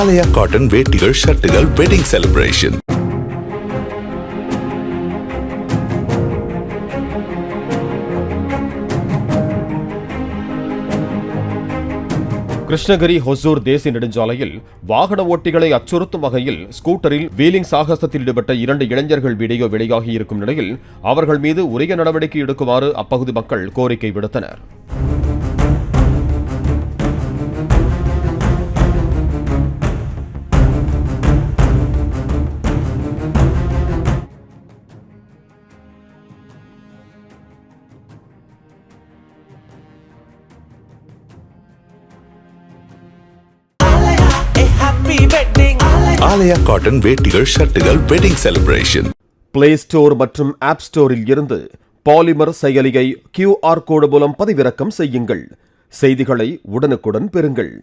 ആലയ cotton വേട്ടികൾ ഷർട്ടുകൾ wedding celebration. Krishnagiri Hosur தேசிய நெடுஞ்சாலையில் வாகன ஓட்டிகளை அச்சுறுத்தும் வகையில் ஸ்கூட்டரில் வீலிங் சாகசத்தில் ஈடுபட்ட 2 இளைஞர்கள் வீடியோ வெளியாகியிருக்கும் நிலையில் அவர்கள் மீது உரிய நடவடிக்கை எடுக்குமாறு அப்பகுதி மக்கள் கோரிக்கை விடுத்தனர். ஆலயா காட்டன் வேட்டிகள் ஷர்ட்டுகள் வெட்டிங் செலிப்ரேஷன். பிளே ஸ்டோர் மற்றும் ஆப் ஸ்டோரில் இருந்து பாலிமர் செயலியை QR கோடு மூலம் பதிவிறக்கம் செய்யுங்கள். செய்திகளை உடனுக்குடன் பெறுங்கள்.